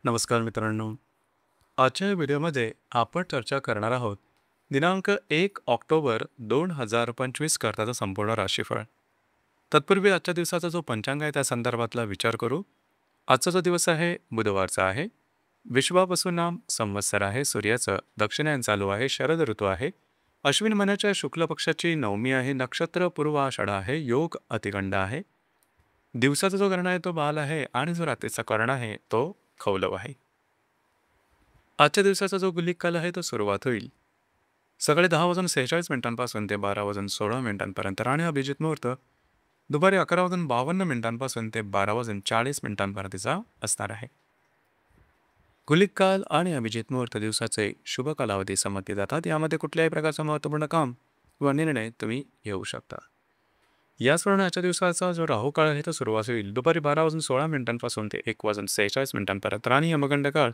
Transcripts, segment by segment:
नमस्कार मित्रांनो. आजच्या व्हिडिओमध्ये आपण चर्चा करणार आहोत दिनांक 1 ऑक्टोबर 2025 करताचा संपूर्ण राशीफळ. तत्पूर्वी आजच्या दिवसाचा जो पंचांग आहे त्या संदर्भातला विचार करू. आजचा जो दिवस आहे बुधवारचा आहे. विश्वावसु नाम संवत्सर आहे. सूर्याचं दक्षिणायन चालू आहे. शरद ऋतू आहे. अश्विन महिन्याच्या शुक्ल पक्षाची नवमी आहे. नक्षत्र पूर्व आषाढ आहे. योग अतिगंड आहे. दिवसाचा जो कर्ण आहे तो बाल आहे आणि जो रात्रीचा कर्ण आहे तो खौलव आहे. आजच्या दिवसाचा जो गुल्लिक काल आहे तो सुरुवात होईल सकाळी 10 वाजून 46 मिनिटांपासून ते 12 वाजून 16 मिनिटांपर्यंत आणि अभिजित मुहूर्त दुपारी 11 वाजून 52 मिनिटांपासून ते 12 वाजून 40 मिनिटांपर्यंतचा असणार आहे. गुलिक काल आणि अभिजित मुहूर्त दिवसाचे शुभ कालावधी समजले जातात. यामध्ये कुठल्याही प्रकारचं महत्त्वपूर्ण काम किंवा निर्णय तुम्ही घेऊ शकता. याचप्रमाणे आजच्या दिवसाचा जो राहू काळ आहे तो सुरुवात होईल दुपारी 12 वाजून 16 मिनिटांपासून ते 1 वाजून 46 मिनिटांपर्यंत आणि यमगंड काळ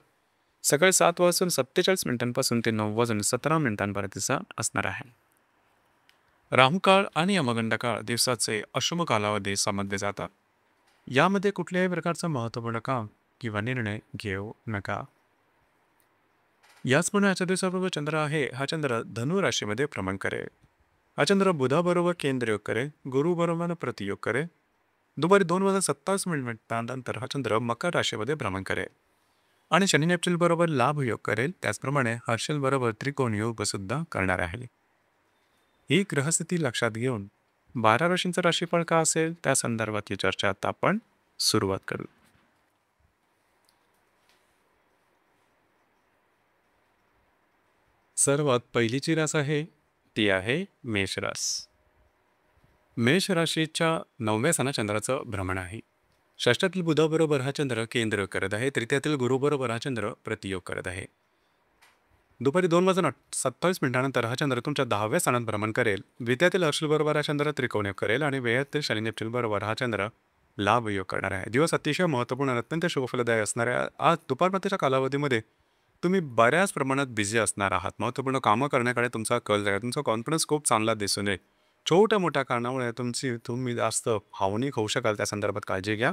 सकाळी 7 वाजून 47 मिनिटांपासून ते 9 वाजून 17 मिनिटांपर्यंतचा असणार आहे. राहू काळ आणि यमगंड काळ दिवसाचे अशुभ कालावधी समजले जातात. यामध्ये कुठल्याही प्रकारचं महत्त्वपूर्ण काम किंवा निर्णय घेऊ नका. याचप्रमाणे आजच्या दिवसाबरोबर चंद्र आहे. हा चंद्र धनु राशीमध्ये भ्रमण करेल. हा चंद्र बुधाबरोबर केंद्रयोग करेल. गुरुबरोबर प्रतियोग करेल. दुपारी 2 वाजून 27 मिनिटांनंतर हा चंद्र मकर राशीमध्ये भ्रमण करेल आणि शनी नेपच्यून बरोबर लाभ योग करेल. त्याचप्रमाणे हर्षल बरोबर त्रिकोण योग सुद्धा करणार आहे. ही ग्रहस्थिती लक्षात घेऊन 12 राशींचं राशीफळ का असेल त्या संदर्भातली चर्चा आता आपण सुरुवात करू. सर्वात पहिलीची रास आहे ती आहे मेषरास. मेष राशीच्या 9व्या स्थानात चंद्राचं भ्रमण आहे. षष्ठातील बुधाबरोबर हा चंद्र केंद्र करत आहे. तृतीयातील गुरुबरोबर हा चंद्र प्रतियोग करत आहे. दुपारी 2 वाजून 27 मिनिटांनंतर हा चंद्र तुमच्या 10व्या स्थानात भ्रमण करेल. द्वितीयातील हर्षल बरोबर हा चंद्र त्रिकोणयोग करेल आणि वेळातील शनी नेपच्यून बरोबर हा चंद्र लाभ योग करणार आहे. दिवस अतिशय महत्त्वपूर्ण आणि अत्यंत शुभफलदायी असणाऱ्या आज दुपारपर्यंतच्या कालावधीमध्ये तुम्ही बऱ्याच प्रमाणात बिझी असणार आहात. महत्त्वपूर्ण कामं करण्याकडे तुमचा कल जाईल. तुमचा कॉन्फिडन्स खूप चांगला दिसून येईल. छोट्या मोठ्या कारणामुळे तुम्ही जास्त भावनिक होऊ शकाल. त्या संदर्भात काळजी घ्या.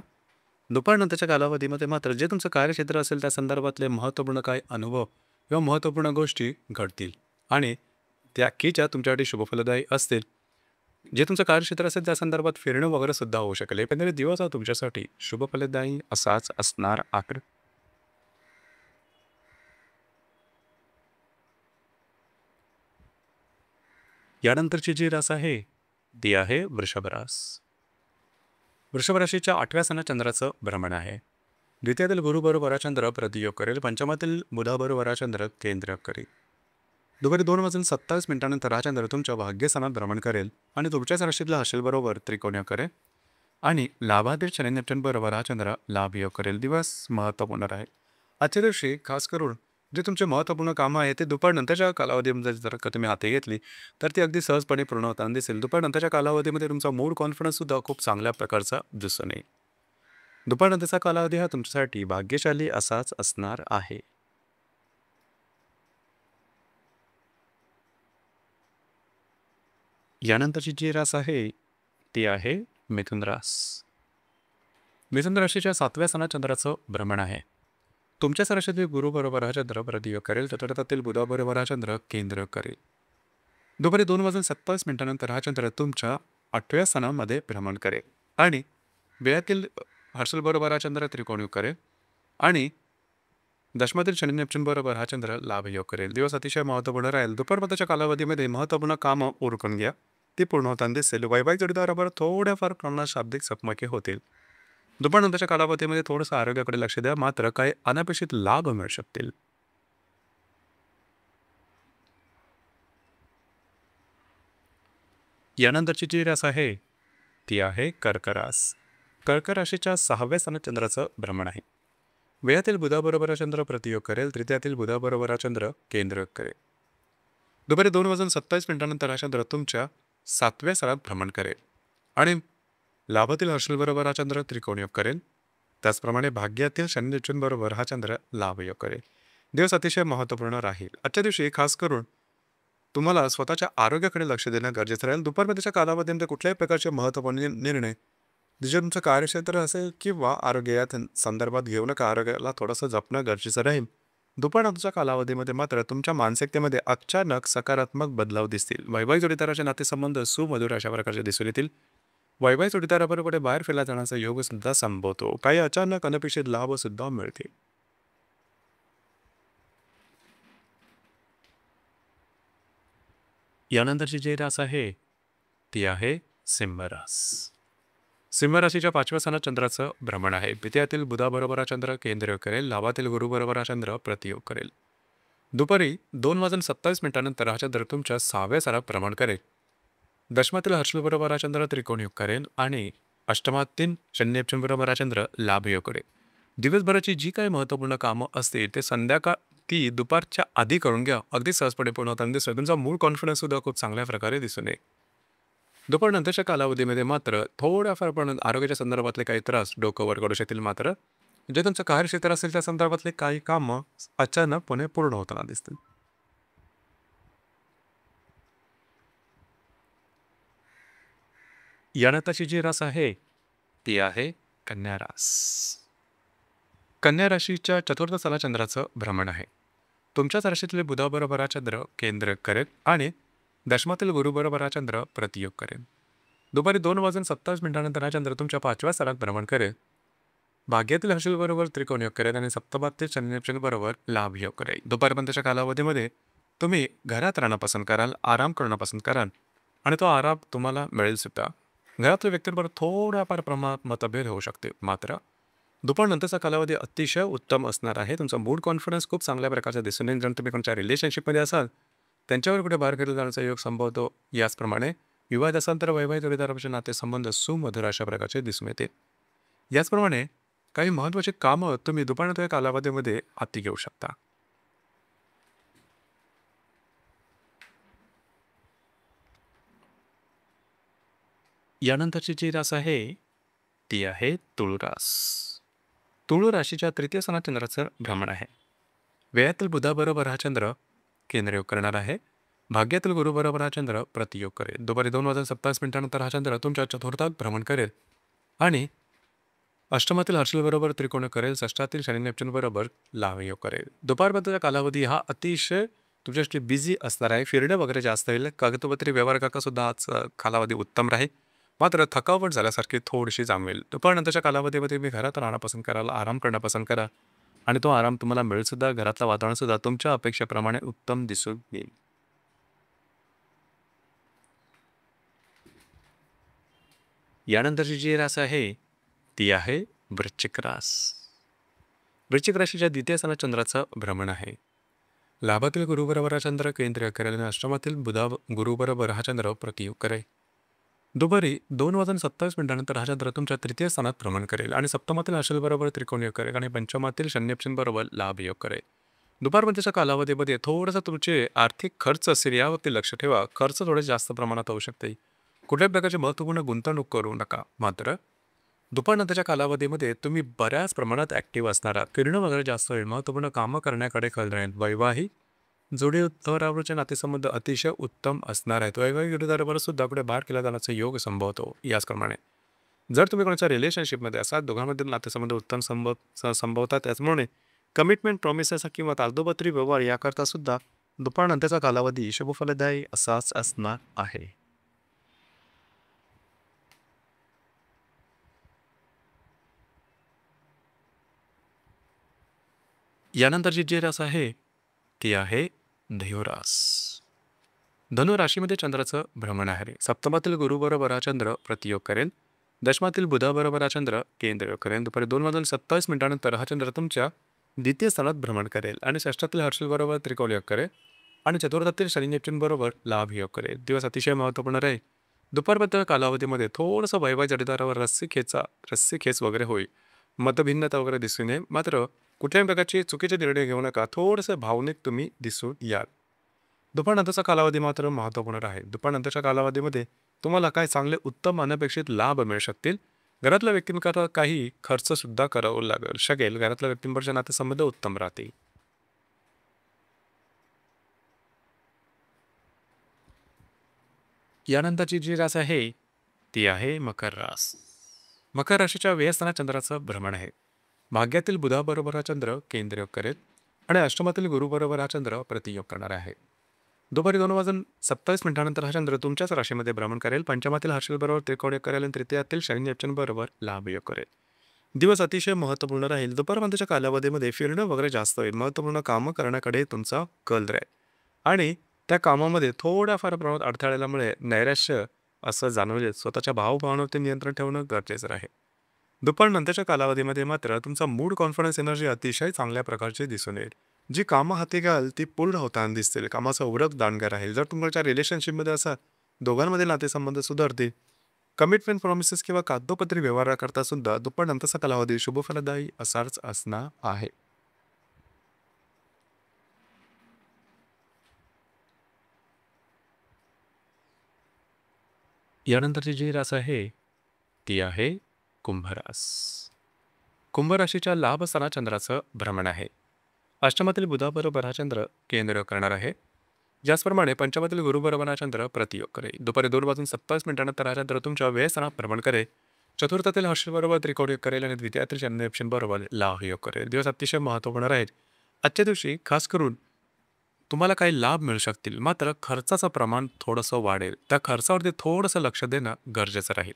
दुपारनंतरच्या कालावधीमध्ये मात्र जे तुमचं कार्यक्षेत्र असेल त्या संदर्भातले महत्त्वपूर्ण काही अनुभव किंवा महत्त्वपूर्ण गोष्टी घडतील आणि त्या कीच्या तुमच्यासाठी शुभफलदायी असतील. जे तुमचं कार्यक्षेत्र असेल त्या संदर्भात फिरणं वगैरे सुद्धा होऊ शकेल. एकंदरीत दिवस हा तुमच्यासाठी शुभफलदायी असाच असणार आहे. यानंतरची जी रास आहे ती आहे वृषभ रास. वृषभ राशीच्या 8व्या स्थानात चंद्राचं भ्रमण आहे. द्वितीयातील गुरुबरोबर हा चंद्र प्रतियोग करेल. पंचमातील बुधाबरोबर हा चंद्र केंद्र करेल. दुपारी 2 वाजून 27 मिनिटांनंतर हा चंद्र तुमच्या भाग्यस्थानात भ्रमण करेल आणि तुमच्याच राशीतल्या हर्षल बरोबर त्रिकोणीय करेल आणि लाभातील शनी नेपच्यून बरोबर हा चंद्र लाभ योग करेल. दिवस महत्त्वपूर्ण आहे. आजच्या दिवशी खास करून जे तुमचे महत्त्वपूर्ण कामं आहे ते दुपारनंतरच्या कालावधीमध्ये जर का तुम्ही हाती घेतली तर ती अगदी सहजपणे पूर्ण होताना दिसेल. दुपारनंतरच्या कालावधीमध्ये तुमचा मूड कॉन्फिडन्ससुद्धा खूप चांगल्या प्रकारचा दिसून येईल. दुपारनंतरचा कालावधी हा तुमच्यासाठी भाग्यशाली असाच असणार आहे. यानंतरची जी रास आहे ती आहे मिथुन रास. मिथुन राशीच्या 7व्या स्थानात चंद्राचं भ्रमण आहे. तुमच्याच राशीतील गुरुबरोबर हा चंद्र प्रतियोग करेल. चतुर्थातील बुधाबरोबर हा चंद्र केंद्र करेल. दुपारी 2 वाजून 27 मिनिटांनंतर हा चंद्र तुमच्या 8व्या स्थानामध्ये भ्रमण करेल आणि वेळातील हर्षल बरोबर हा चंद्र त्रिकोणयोग करेल आणि दशमातील शनी नेपच्यून बरोबर हा चंद्र लाभ योग करेल. दिवस अतिशय महत्त्वपूर्ण राहील. दुपारपर्यंतच्या कालावधीमध्ये महत्त्वपूर्ण कामं उरकून घ्या. ती पूर्ण होताना दिसेल. वैवाहिक जोडीदाराबरोबर थोड्याफार प्रमाणात शाब्दिक चकमकी होतील. दुपारनंतरच्या कालावधीमध्ये थोडंसं आरोग्याकडे लक्ष द्या. मात्र काही अनपेक्षित लाभ मिळू शकतील. यानंतरची जी रास आहे ती आहे कर्क रास. कर्क राशीच्या 6व्या स्थानात चंद्राचं भ्रमण आहे. वेळातील बुधाबरोबर हा चंद्र प्रतियोग करेल. तृतीयातील बुधाबरोबर हा चंद्र केंद्र करेल. दुपारी 2 वाजून 27 मिनिटांनंतर हा चंद्र तुमच्या 7व्या स्थानात भ्रमण करेल आणि लाभातील हर्षल बरोबर हा चंद्र त्रिकोणयोग करेल. त्याचप्रमाणे भाग्यातील शनी नेपच्यून बरोबर हा चंद्र लाभ योग करेल. दिवस अतिशय महत्त्वपूर्ण राहील. आजच्या दिवशी खास करून तुम्हाला स्वतःच्या आरोग्याकडे लक्ष देणं गरजेचं राहील. दुपारपर्यंतच्या कालावधीमध्ये कुठल्याही प्रकारचे महत्त्वपूर्ण निर्णय जे तुमचं कार्यक्षेत्र असेल किंवा आरोग्य या संदर्भात घेऊ नका, आरोग्याला थोडंसं जपणं गरजेचं राहील. दुपारनंतरच्या कालावधीमध्ये मात्र तुमच्या मानसिकतेमध्ये अचानक सकारात्मक बदलाव दिसतील. वैवाहिक जोडीदाराचे नातेसंबंध सुमधुर अशा प्रकारचे दिसून येतील. वैवाहिक जोडीदाराबरोबर कुठे बाहेर फिरला जाण्याचा योग सुद्धा संभवतो. काही अचानक अनपेक्षित लाभ सुद्धा मिळतील. यानंतरची जी रास आहे ती आहे सिंह रास. सिंह राशीच्या 5व्या स्थानात चंद्राचं भ्रमण आहे. द्वितीयातील बुधाबरोबर हा चंद्र केंद्र करेल. लाभातील गुरुबरोबर हा चंद्र प्रतियोग करेल. दुपारी 2:27 हा चंद्र तुमच्या 6व्या स्थानात भ्रमण करेल. दशमातील हर्षलबरोबर हा चंद्र त्रिकोणयोग करेल आणि अष्टमातील शनी बरोबर हा चंद्र लाभयोग करेल. दिवसभराची जी काही महत्त्वपूर्ण कामं असतील ते ती दुपारच्या आधी करून घ्या. अगदी सहजपणे पूर्ण होताना दिसतं. तुमचा मूड कॉन्फिडन्स सुद्धा खूप चांगल्या प्रकारे दिसून येईल. दुपारनंतरच्या कालावधीमध्ये मात्र थोड्याफार पण आरोग्याच्या संदर्भातले काही त्रास डोकं वर करू शकतील. मात्र जे तुमचं कार्यक्षेत्र असेल त्या संदर्भातले काही कामं अचानकपणे पूर्ण होताना दिसतील. यानंतरची जी रास आहे ती आहे कन्या रास. कन्या राशीच्या चतुर्थ स्थला चंद्राचं भ्रमण आहे. तुमच्याच राशीतले बुधाबरोबर हा चंद्र केंद्र करेल आणि दशमातील गुरुबरोबर हा चंद्र प्रतियोग करेल. दुपारी 2:27 हा चंद्र तुमच्या 5व्या स्थानात भ्रमण करेल. भाग्यातील हर्षलबरोबर त्रिकोणयोग करेल आणि सप्तमातील शनी बरोबर लाभयोग करेल. दुपारपर्यंतच्या कालावधीमध्ये तुम्ही घरात राहणं पसंत कराल, आराम करणं पसंत कराल आणि तो आराम तुम्हाला मिळेल सुद्धा. घरातल्या व्यक्तींबरोबर थोड्याफार प्रमाणात मतभेद होऊ शकते. मात्र दुपारनंतरचा कालावधी अतिशय उत्तम असणार आहे. तुमचा मूड कॉन्फिडन्स खूप चांगल्या प्रकारचा दिसून येईल. जर तुम्ही कोणत्या रिलेशनशिपमध्ये असाल त्यांच्यावर कुठे बाहेर फिरला जाण्याचा योग संभवतो. याचप्रमाणे विवाहित असाल तर वैवाहिक जोडीदाराचे नातेसंबंध सुमधुर अशा प्रकारचे दिसून येते. याचप्रमाणे काही महत्त्वाची कामं तुम्ही दुपारनंतर कालावधीमध्ये हाती घेऊ शकता. यानंतरची जी रास आहे ती आहे तुळ रास. तुळ राशीच्या तृतीय स्थानात चंद्राचं भ्रमण आहे. व्ययातील बुधाबरोबर हा चंद्र केंद्रयोग करणार आहे. भाग्यातील गुरुबरोबर हा चंद्र प्रतियोग करेल. दुपारी 2:27 हा चंद्र तुमच्या चतुर्थात भ्रमण करेल आणि अष्टमातील हर्षलबरोबर त्रिकोण करेल. षष्ठातील शनी बरोबर लाभयोग करेल. दुपारपर्यंतचा कालावधी हा अतिशय तुमच्यासाठी बिझी असणार आहे. फिरणं वगैरे जास्त होईल. कागदपत्री व्यवहार करता सुद्धा आज कालावधी उत्तम राहील. मात्र थकावट झाल्यासारखी थोडीशी जाणवेल. दुपारनंतरच्या कालावधीमध्ये तुम्ही घरात राहणं पसंत कराल, आराम करणं पसंत करा आणि तो आराम तुम्हाला मिळेल सुद्धा. घरातलं वातावरण सुद्धा तुमच्या अपेक्षेप्रमाणे उत्तम दिसून येईल. यानंतरची जी रास आहे ती आहे वृश्चिक रास. वृश्चिक राशीच्या द्वितीय स्थानात चंद्राचं भ्रमण आहे. लाभातील गुरुबरोबर हा चंद्र केंद्र करेल आणि अष्टमातील गुरुबरोबर हा चंद्र प्रतियोग करेल. दुपारी 2:27 हा चंद्र तुमच्या तृतीय स्थानात भ्रमण करेल आणि सप्तमातील अशलबरोबर त्रिकोणयोग करेल आणि पंचमातील शनी बरोबर लाभयोग करेल. दुपारपर्यंतच्या कालावधीमध्ये थोडंसं तुमचे आर्थिक खर्च असेल यावरती लक्ष ठेवा. खर्च थोडे जास्त प्रमाणात होऊ शकते. कुठल्याही प्रकारची महत्त्वपूर्ण गुंतवणूक करू नका. मात्र दुपारनंतरच्या कालावधीमध्ये तुम्ही बऱ्याच प्रमाणात ॲक्टिव्ह असणार आहात. फिरणं वगैरे जास्त होईल. महत्त्वपूर्ण कामं करण्याकडे कल राहील. वैवाहिक जोडीदारावरचे नातेसंबंध अतिशय उत्तम असणार आहेत. वैवाहिक जोडीदाराबरोबर सुद्धा पुढे बाहेर केला जाण्याचा योग संभवतो. याचप्रमाणे जर तुम्ही कोणाच्या रिलेशनशिपमध्ये असाल, दोघांमधील नातेसंबंध उत्तम संभवतात. त्याचप्रमाणे कमिटमेंट, प्रॉमिसेस किंवा कागदोपत्री व्यवहार याकरता सुद्धा दुपारनंतरचा कालावधी शुभफलदायी असाच असणार आहे. यानंतरची जी रास आहे ती आहे धनुरास. धनुराशीमध्ये चंद्राचं भ्रमण आहे. सप्तमातील गुरुबरोबर हा चंद्र प्रतियोग करेल. दशमातील बुधाबरोबर हा चंद्र केंद्र करेल. दुपारी 2:27 हा चंद्र तुमच्या द्वितीय स्थानात भ्रमण करेल आणि षष्ठातील हर्षलबरोबर त्रिकोणयोग करेल आणि चतुर्थातील शनी बरोबर लाभयोग करेल. दिवस अतिशय महत्त्वपूर्ण राहील. दुपारपर्यंत कालावधीमध्ये थोडंसं वैवाहिक जोडीदारावर रस्सी खेच वगैरे होईल. मतभिन्नता वगैरे दिसून येईल. मात्र कुठल्याही प्रकारचे चुकीचे निर्णय घेऊ नका. थोडंसं भावनिक तुम्ही दिसून याल. दुपारनंतरचा कालावधी मात्र महत्त्वपूर्ण आहे. दुपारनंतरच्या कालावधीमध्ये तुम्हाला काय चांगले उत्तम अनपेक्षित लाभ मिळू शकतील. घरातल्या व्यक्तींकरता काही खर्चसुद्धा करावं शकेल. घरातल्या व्यक्तींबरोबरचे नातेसंबंध उत्तम राहतील. यानंतरची जी रास आहे ती आहे मकर रास. मकर राशीच्या व्ययस्थानात चंद्राचं भ्रमण आहे. भाग्यातील बुधाबरोबर हा चंद्र केंद्रयोग करेल आणि अष्टमातील गुरुबरोबर हा चंद्र प्रतियोग करणार आहे. दुपारी 2:27 हा चंद्र तुमच्याच राशीमध्ये भ्रमण करेल. पंचमातील हर्षलबरोबर त्रिकोणयोग करेल आणि तृतीयातील शनी बरोबर लाभयोग करेल. दिवस अतिशय महत्त्वपूर्ण राहील. दुपारपर्यंतच्या कालावधीमध्ये फिरणं वगैरे जास्त होईल. महत्त्वपूर्ण कामं करण्याकडे तुमचा कल राहील आणि त्या कामामध्ये थोड्याफार प्रमाणात अडथळ्यामुळे नैराश्य असं जाणवले स्वतःच्या भावभावनावरती नियंत्रण ठेवणं गरजेचं आहे. दुपारनंतरच्या कालावधीमध्ये मात्र तुमचा मूड कॉन्फिडन्स एनर्जी अतिशय चांगल्या प्रकारची दिसून येईल. जी कामं हाती घ्याल ती पूर्ण होताना दिसतील. कामाचा उरक दांडगा राहील. जर तुमच्या रिलेशनशिपमध्ये असाल दोघांमध्ये नातेसंबंध सुधारतील. कमिटमेंट प्रॉमिसेस किंवा कागदोपत्री व्यवहाराकरता सुद्धा दुपारनंतरचा कालावधी शुभफलदायी असाच असणार आहे. यानंतरची जी रास आहे ती आहे कुंभरास. कुंभ राशीच्या लाभ स्थानात चंद्राचं भ्रमण आहे. अष्टमातील बुधाबरोबर हा चंद्र केंद्र करणार आहे. ज्याचप्रमाणे पंचमातील गुरुबरोबर हा चंद्र प्रतियोग करेल. दुपारी 2:27 हा चंद्र तुमच्या व्ययस्थानात भ्रमण करेल. चतुर्थातील हर्षबरोबर त्रिकोणयोग करेल आणि द्वितीयातील शनी बरोबर लाभयोग करेल. दिवस अतिशय महत्त्वपूर्ण राहील. आजच्या दिवशी खास करून तुम्हाला काही लाभ मिळू शकतील. मात्र खर्चाचं प्रमाण थोडंसं वाढेल. त्या खर्चावरती थोडंसं लक्ष देणं गरजेचं राहील.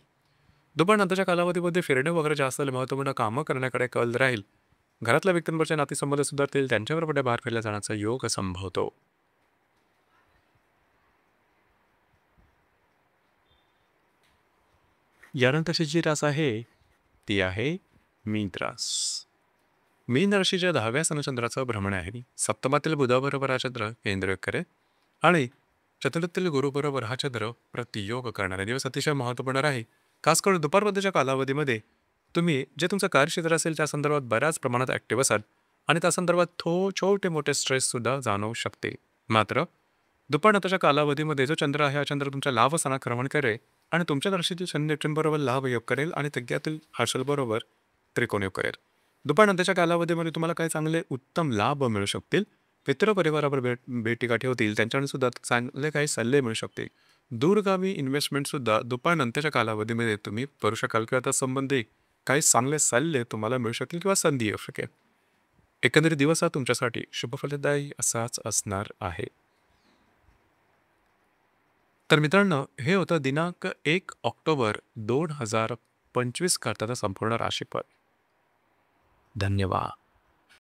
दुपारनंतरच्या कालावधीमध्ये फिरणे वगैरे जास्त महत्त्वपूर्ण कामं करण्याकडे कल राहील. घरातल्या व्यक्तींवरचे नातेसंबंध सुधारतील. त्यांच्यावर पुढे बाहेर फिरल्या जाण्याचा योग संभवतो. यानंतरची जी रास आहे ती आहे मीन रास. मीन राशीच्या 10व्या सनचंद्राचं भ्रमण आहे. सप्तमातील बुधाबरोबर हा चंद्र केंद्र करेल आणि चतुर्थीतील गुरुबरोबर हा चंद्र प्रतियोग करणारे दिवस अतिशय महत्त्वपूर्ण राहील. खास करून दुपारपर्यंतच्या कालावधीमध्ये तुम्ही जे तुमचं कार्यक्षेत्र असेल त्या संदर्भात बऱ्याच प्रमाणात ॲक्टिव्ह असाल आणि त्या संदर्भात छोटे मोठे स्ट्रेससुद्धा जाणवू शकते. मात्र दुपारनंतरच्या कालावधीमध्ये जो चंद्र आहे हा चंद्र तुमच्या लाभस्थानात क्रमण करेल आणि तुमच्या राशीतील शनी बरोबर लाभयोग करेल आणि तज्ञातील हर्षलबरोबर त्रिकोणयोग करेल. दुपारनंतरच्या कालावधीमध्ये तुम्हाला काही चांगले उत्तम लाभ मिळू शकतील. मित्रपरिवारावर भेटीगाठी होतील. त्यांच्याकडून सुद्धा चांगले काही सल्ले मिळू शकतील. दूरगामी इन्व्हेस्टमेंटसुद्धा दुपारनंतरच्या कालावधीमध्ये तुम्ही करू शकाल किंवा त्या संबंधी काही चांगले सल्ले तुम्हाला मिळू शकतील किंवा संधी येऊ शकेल. एकंदरीत दिवस हा तुमच्यासाठी शुभफलदायी असाच असणार आहे. तर मित्रांनो, हे होतं दिनांक 1 ऑक्टोबर 2025 करताचा संपूर्ण राशीफळ. धन्यवाद.